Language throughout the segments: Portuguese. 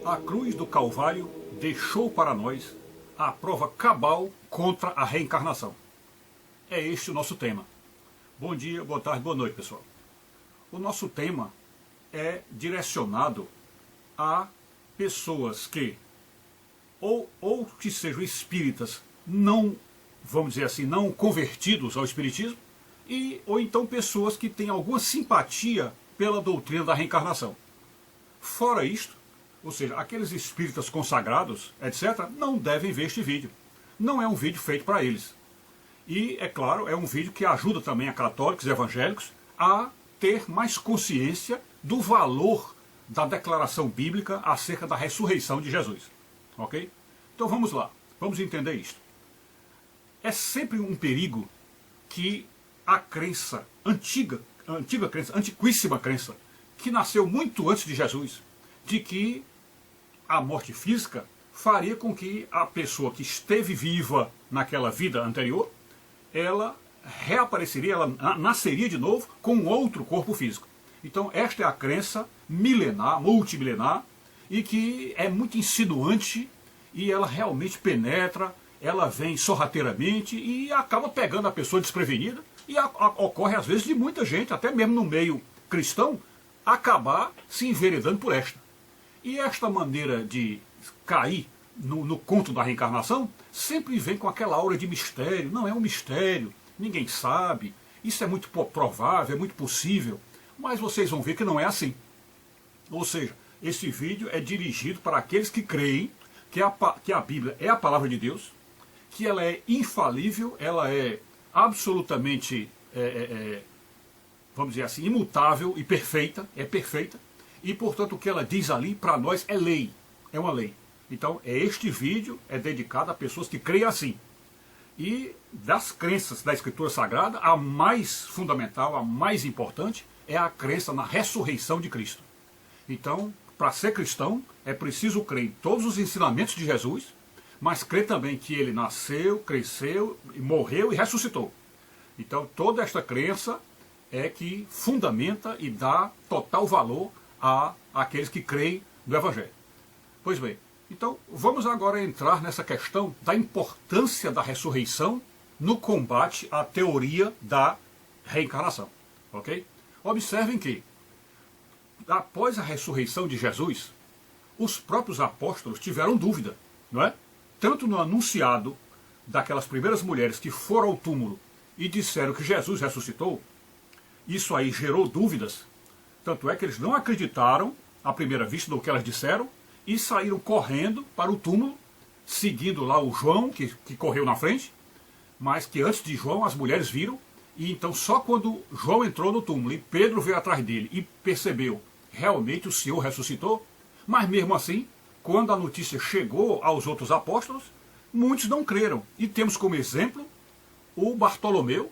A cruz do Calvário deixou para nós a prova cabal contra a reencarnação. É este o nosso tema. Bom dia, boa tarde, boa noite, pessoal. O nosso tema é direcionado a pessoas que, ou que sejam espíritas não, vamos dizer assim, não convertidos ao espiritismo, ou então pessoas que têm alguma simpatia pela doutrina da reencarnação. Fora isto, ou seja, aqueles espíritas consagrados, etc., não devem ver este vídeo. Não é um vídeo feito para eles. E, é claro, é um vídeo que ajuda também a católicos e evangélicos a ter mais consciência do valor da declaração bíblica acerca da ressurreição de Jesus. Ok? Então vamos lá, vamos entender isto. É sempre um perigo que a crença, antiga crença, antiquíssima crença, que nasceu muito antes de Jesus, de que a morte física faria com que a pessoa que esteve viva naquela vida anterior, ela reapareceria, ela nasceria de novo com um outro corpo físico. Então esta é a crença milenar, multimilenar, e que é muito insinuante, e ela realmente penetra, ela vem sorrateiramente e acaba pegando a pessoa desprevenida, e ocorre às vezes de muita gente, até mesmo no meio cristão, acabar se enveredando por esta. E esta maneira de cair no conto da reencarnação sempre vem com aquela aura de mistério. Não é um mistério, ninguém sabe, isso é muito provável, é muito possível, mas vocês vão ver que não é assim. Ou seja, esse vídeo é dirigido para aqueles que creem que a Bíblia é a palavra de Deus, que ela é infalível, ela é absolutamente, vamos dizer assim, imutável e perfeita, é perfeita, e portanto o que ela diz ali para nós é lei, é uma lei. Então este vídeo é dedicado a pessoas que creem assim. E das crenças da Escritura Sagrada, a mais fundamental, a mais importante, é a crença na ressurreição de Cristo. Então, para ser cristão, é preciso crer em todos os ensinamentos de Jesus, mas crer também que ele nasceu, cresceu, morreu e ressuscitou. Então toda esta crença é que fundamenta e dá total valor a aqueles que creem no Evangelho. Pois bem, então vamos agora entrar nessa questão da importância da ressurreição no combate à teoria da reencarnação. Ok? Observem que, após a ressurreição de Jesus, os próprios apóstolos tiveram dúvida, não é? Tanto no anunciado daquelas primeiras mulheres que foram ao túmulo e disseram que Jesus ressuscitou, isso aí gerou dúvidas. Tanto é que eles não acreditaram à primeira vista no que elas disseram e saíram correndo para o túmulo, seguindo lá o João, que correu na frente, mas que antes de João as mulheres viram, e então só quando João entrou no túmulo e Pedro veio atrás dele e percebeu realmente o Senhor ressuscitou, mas mesmo assim, quando a notícia chegou aos outros apóstolos, muitos não creram. E temos como exemplo o Bartolomeu,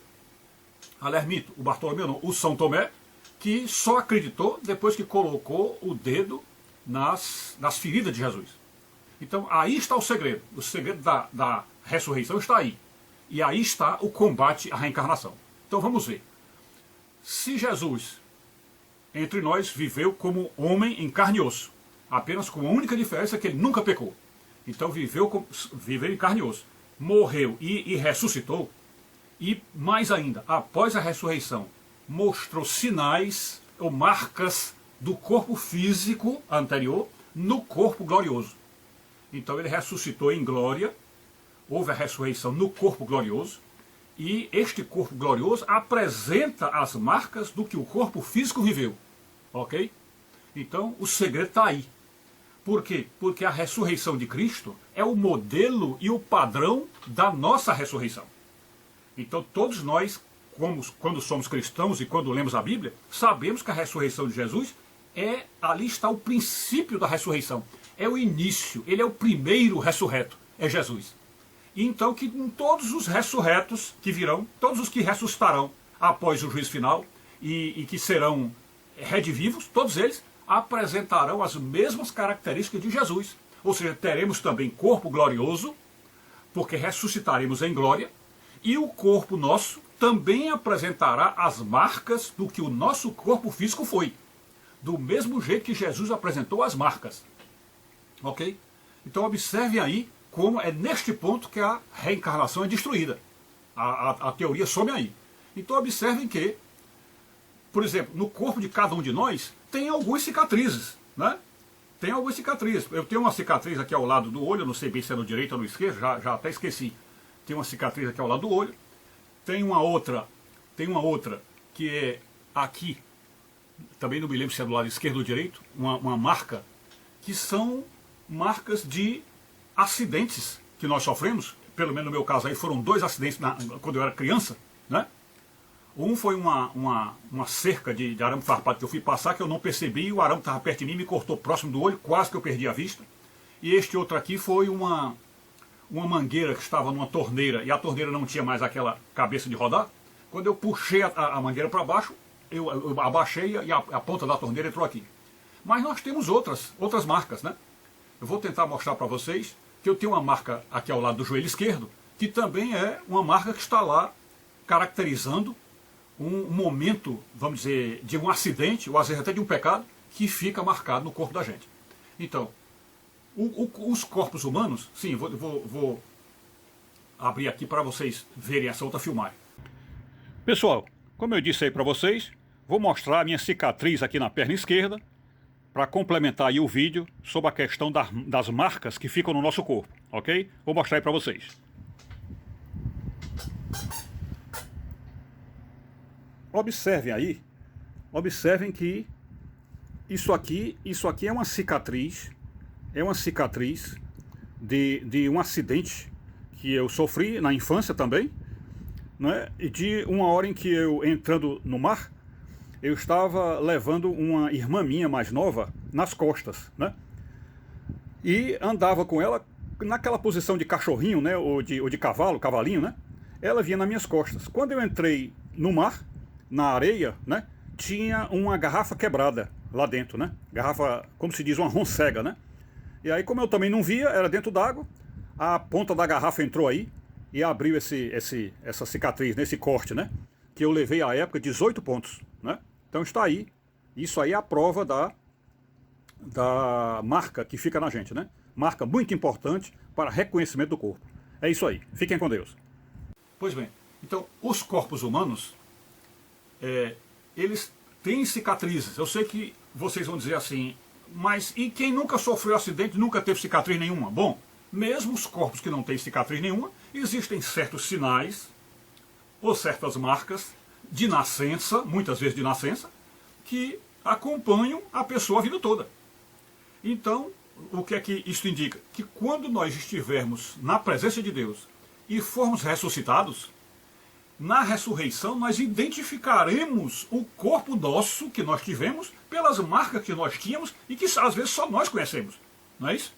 o São Tomé, que só acreditou depois que colocou o dedo nas feridas de Jesus. Então aí está o segredo da ressurreição está aí. E aí está o combate à reencarnação. Então vamos ver. Se Jesus, entre nós, viveu como homem em carne e osso, apenas com a única diferença que ele nunca pecou. Então viveu em carne e osso, morreu e ressuscitou, e mais ainda, após a ressurreição, mostrou sinais ou marcas do corpo físico anterior no corpo glorioso. Então ele ressuscitou em glória, houve a ressurreição no corpo glorioso, e este corpo glorioso apresenta as marcas do que o corpo físico viveu. Ok? Então o segredo está aí. Por quê? Porque a ressurreição de Cristo é o modelo e o padrão da nossa ressurreição. Então todos nós, quando somos cristãos e quando lemos a Bíblia, sabemos que a ressurreição de Jesus ali está o princípio da ressurreição. É o início, ele é o primeiro ressurreto, é Jesus. E então que todos os ressurretos que virão, todos os que ressuscitarão após o juízo final e que serão redivivos, todos eles apresentarão as mesmas características de Jesus. Ou seja, teremos também corpo glorioso, porque ressuscitaremos em glória, e o corpo nosso também apresentará as marcas do que o nosso corpo físico foi. Do mesmo jeito que Jesus apresentou as marcas. Ok? Então observem aí como é neste ponto que a reencarnação é destruída. A teoria some aí. Então observem que, por exemplo, no corpo de cada um de nós tem algumas cicatrizes, né? Tem algumas cicatrizes. Eu tenho uma cicatriz aqui ao lado do olho, não sei bem se é no direito ou no esquerdo, já até esqueci. Tem uma cicatriz aqui ao lado do olho. Tem uma outra que é aqui, também não me lembro se é do lado esquerdo ou direito, uma marca, que são marcas de acidentes que nós sofremos. Pelo menos no meu caso aí foram 2 acidentes quando eu era criança, né? Um foi uma cerca de arame farpado que eu fui passar, que eu não percebi, o arame estava perto de mim, me cortou próximo do olho, quase que eu perdi a vista. E este outro aqui foi uma mangueira que estava numa torneira, e a torneira não tinha mais aquela cabeça de rodar. Quando eu puxei a mangueira para baixo, eu abaixei e a ponta da torneira entrou aqui. Mas nós temos outras marcas, né? Eu vou tentar mostrar para vocês que eu tenho uma marca aqui ao lado do joelho esquerdo, que também é uma marca que está lá caracterizando um momento, vamos dizer, de um acidente, ou às vezes até de um pecado, que fica marcado no corpo da gente. Então, os corpos humanos, sim, vou abrir aqui para vocês verem essa outra filmagem. Pessoal, como eu disse aí para vocês, vou mostrar a minha cicatriz aqui na perna esquerda, para complementar aí o vídeo sobre a questão das marcas que ficam no nosso corpo, ok? Vou mostrar aí para vocês. Observem aí, observem que isso aqui é uma cicatriz de um acidente que eu sofri na infância também, né? E de uma hora em que eu, entrando no mar, eu estava levando uma irmã minha mais nova nas costas, né? E andava com ela naquela posição de cachorrinho, né? Ou de cavalinho, né? Ela vinha nas minhas costas. Quando eu entrei no mar, na areia, né? Tinha uma garrafa quebrada lá dentro, né? Garrafa, como se diz, uma roncega, né? E aí, como eu também não via, era dentro d'água, a ponta da garrafa entrou aí e abriu essa cicatriz, nesse corte, né? Que eu levei à época 18 pontos, né? Então está aí, isso aí é a prova da marca que fica na gente, né? Marca muito importante para reconhecimento do corpo. É isso aí, fiquem com Deus. Pois bem, então os corpos humanos, eles têm cicatrizes. Eu sei que vocês vão dizer assim, mas e quem nunca sofreu acidente, nunca teve cicatriz nenhuma? Bom, mesmo os corpos que não têm cicatriz nenhuma, existem certos sinais ou certas marcas de nascença, muitas vezes de nascença, que acompanham a pessoa a vida toda. Então, o que é que isso indica? Que quando nós estivermos na presença de Deus e formos ressuscitados, na ressurreição nós identificaremos o corpo nosso que nós tivemos pelas marcas que nós tínhamos e que às vezes só nós conhecemos. Não é isso?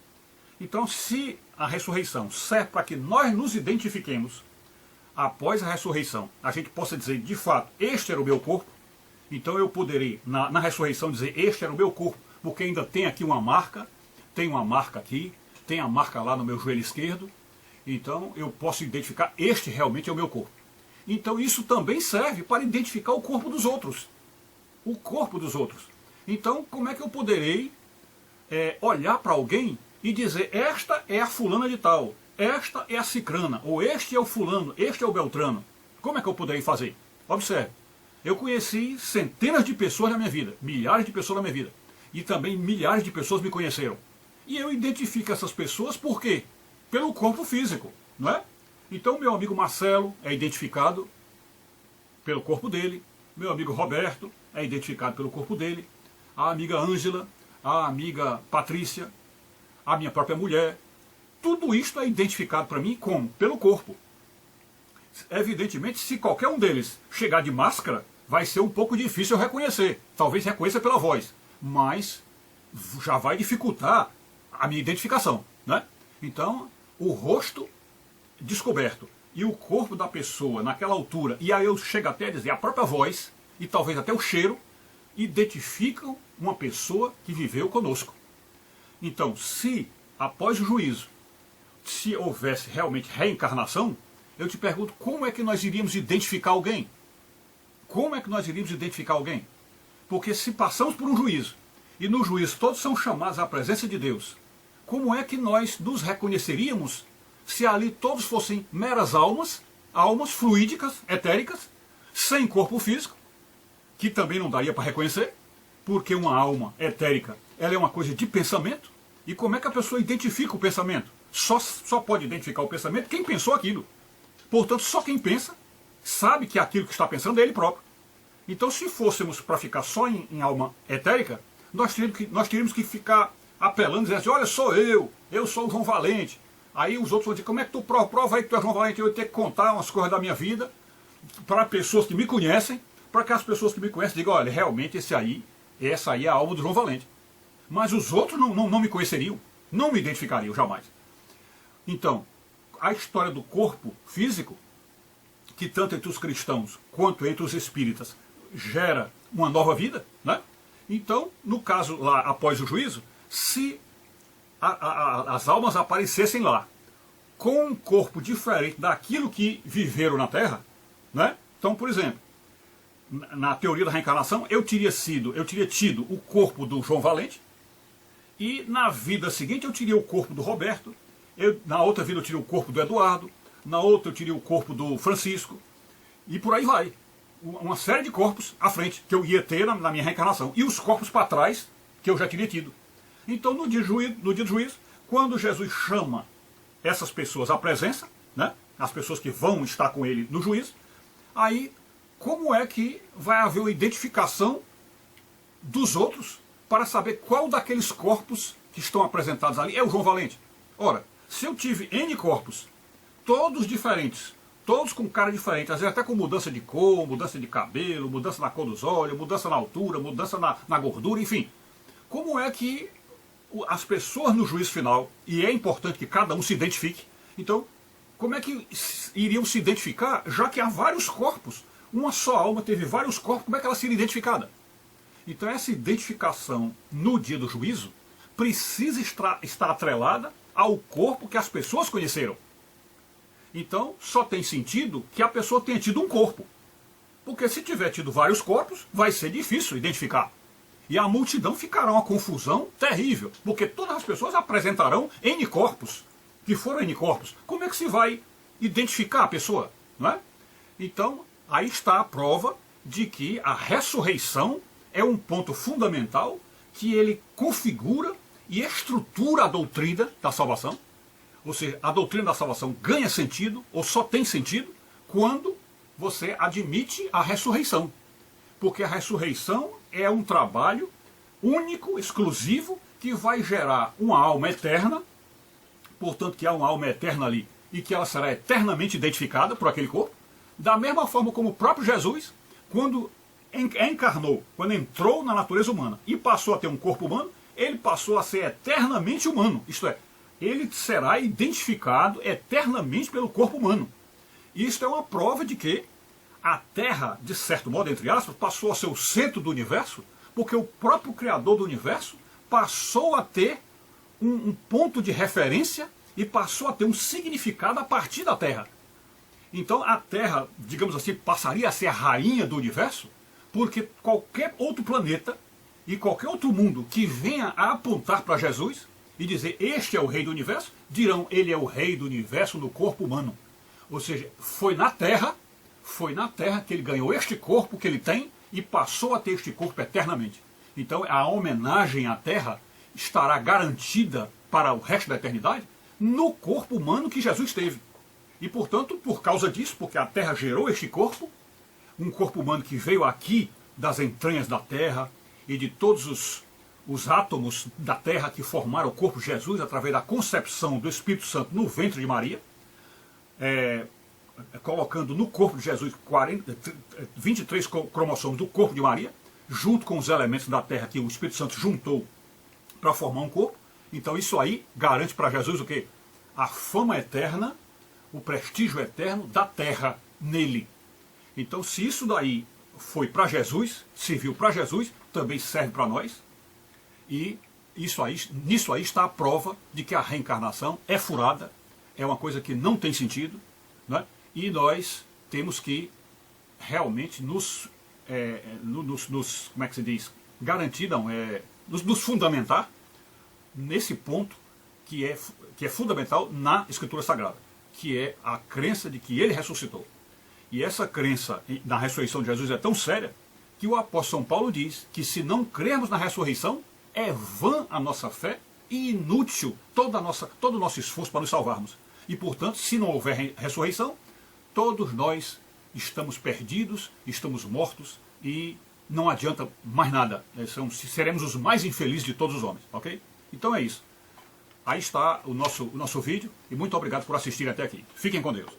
Então, se a ressurreição serve para que nós nos identifiquemos após a ressurreição, a gente possa dizer, de fato, este era o meu corpo, então eu poderei, na ressurreição, dizer, este era o meu corpo, porque ainda tem aqui uma marca, tem uma marca aqui, tem a marca lá no meu joelho esquerdo, então eu posso identificar, este realmente é o meu corpo. Então isso também serve para identificar o corpo dos outros. O corpo dos outros. Então, como é que eu poderei olhar para alguém e dizer, esta é a fulana de tal, esta é a cicrana, ou este é o fulano, este é o beltrano? Como é que eu poderei fazer? Observe, eu conheci centenas de pessoas na minha vida, milhares de pessoas na minha vida, e também milhares de pessoas me conheceram. E eu identifico essas pessoas por quê? Pelo corpo físico, não é? Então meu amigo Marcelo é identificado pelo corpo dele, meu amigo Roberto é identificado pelo corpo dele, a amiga Ângela, a amiga Patrícia, a minha própria mulher, tudo isto é identificado para mim como? Pelo corpo. Evidentemente, se qualquer um deles chegar de máscara, vai ser um pouco difícil eu reconhecer, talvez reconheça pela voz, mas já vai dificultar a minha identificação, né? Então, o rosto descoberto e o corpo da pessoa naquela altura, e aí eu chego até a dizer a própria voz e talvez até o cheiro, identificam uma pessoa que viveu conosco. Então, se após o juízo, se houvesse realmente reencarnação, eu te pergunto, como é que nós iríamos identificar alguém? Como é que nós iríamos identificar alguém? Porque se passamos por um juízo, e no juízo todos são chamados à presença de Deus, como é que nós nos reconheceríamos se ali todos fossem meras almas, almas fluídicas, etéricas, sem corpo físico, que também não daria para reconhecer, porque uma alma etérica, ela é uma coisa de pensamento, e como é que a pessoa identifica o pensamento? Só pode identificar o pensamento quem pensou aquilo. Portanto, só quem pensa sabe que aquilo que está pensando é ele próprio. Então, se fôssemos para ficar só em alma etérica, nós teríamos que ficar apelando, dizendo assim, olha, sou eu sou o João Valente. Aí os outros vão dizer, como é que tu prova aí que tu é João Valente? Eu vou ter que contar umas coisas da minha vida para pessoas que me conhecem, para que as pessoas que me conhecem digam, olha, realmente essa aí é a alma do João Valente. Mas os outros não me conheceriam, não me identificariam jamais. Então, a história do corpo físico, que tanto entre os cristãos quanto entre os espíritas gera uma nova vida, né? Então, no caso lá após o juízo, se as almas aparecessem lá com um corpo diferente daquilo que viveram na Terra, né? Então, por exemplo, na teoria da reencarnação, eu teria tido o corpo do João Valente, e na vida seguinte eu teria o corpo do Roberto, na outra vida eu teria o corpo do Eduardo, na outra eu teria o corpo do Francisco, e por aí vai. Uma série de corpos à frente que eu ia ter na minha reencarnação, e os corpos para trás que eu já teria tido. Então, no dia do juízo, quando Jesus chama essas pessoas à presença, né, as pessoas que vão estar com ele no juízo, aí como é que vai haver uma identificação dos outros para saber qual daqueles corpos que estão apresentados ali é o João Valente? Ora, se eu tive N corpos, todos diferentes, todos com cara diferente, às vezes até com mudança de cor, mudança de cabelo, mudança na cor dos olhos, mudança na altura, mudança na gordura, enfim. Como é que as pessoas no juízo final, e é importante que cada um se identifique, então, como é que iriam se identificar, já que há vários corpos? Uma só alma teve vários corpos, como é que ela seria identificada? Então essa identificação no dia do juízo precisa estar atrelada ao corpo que as pessoas conheceram. Então só tem sentido que a pessoa tenha tido um corpo. Porque se tiver tido vários corpos, vai ser difícil identificar. E a multidão ficará uma confusão terrível, porque todas as pessoas apresentarão N corpos, que foram N corpos. Como é que se vai identificar a pessoa? Não é? Então, aí está a prova de que a ressurreição é um ponto fundamental que ele configura e estrutura a doutrina da salvação. Ou seja, a doutrina da salvação ganha sentido, ou só tem sentido, quando você admite a ressurreição. Porque a ressurreição é um trabalho único, exclusivo, que vai gerar uma alma eterna, portanto que há uma alma eterna ali, e que ela será eternamente identificada por aquele corpo, da mesma forma como o próprio Jesus, quando encarnou, quando entrou na natureza humana e passou a ter um corpo humano, ele passou a ser eternamente humano, isto é, ele será identificado eternamente pelo corpo humano. Isto é uma prova de que a Terra, de certo modo, entre aspas, passou a ser o centro do universo, porque o próprio Criador do universo passou a ter um ponto de referência e passou a ter um significado a partir da Terra. Então a Terra, digamos assim, passaria a ser a rainha do universo, porque qualquer outro planeta e qualquer outro mundo que venha a apontar para Jesus e dizer este é o rei do universo, dirão ele é o rei do universo no corpo humano. Ou seja, foi na Terra que ele ganhou este corpo que ele tem e passou a ter este corpo eternamente. Então a homenagem à Terra estará garantida para o resto da eternidade no corpo humano que Jesus teve. E portanto, por causa disso, porque a Terra gerou este corpo, um corpo humano que veio aqui das entranhas da Terra e de todos os átomos da Terra que formaram o corpo de Jesus através da concepção do Espírito Santo no ventre de Maria, colocando no corpo de Jesus 23 cromossomos do corpo de Maria, junto com os elementos da Terra que o Espírito Santo juntou para formar um corpo. Então isso aí garante para Jesus o quê? A fama eterna, o prestígio eterno da Terra nele. Então se isso daí foi para Jesus, serviu para Jesus, também serve para nós. E nisso aí está a prova de que a reencarnação é furada, é uma coisa que não tem sentido, né? E nós temos que realmente nos como é que se diz, garantir, nos fundamentar nesse ponto que é fundamental na Escritura Sagrada, que é a crença de que ele ressuscitou. E essa crença na ressurreição de Jesus é tão séria que o apóstolo São Paulo diz que se não crermos na ressurreição, é vã a nossa fé e inútil todo o nosso esforço para nos salvarmos. E, portanto, se não houver ressurreição, todos nós estamos perdidos, estamos mortos e não adianta mais nada. Seremos os mais infelizes de todos os homens, ok? Então é isso. Aí está o nosso vídeo e muito obrigado por assistir até aqui. Fiquem com Deus.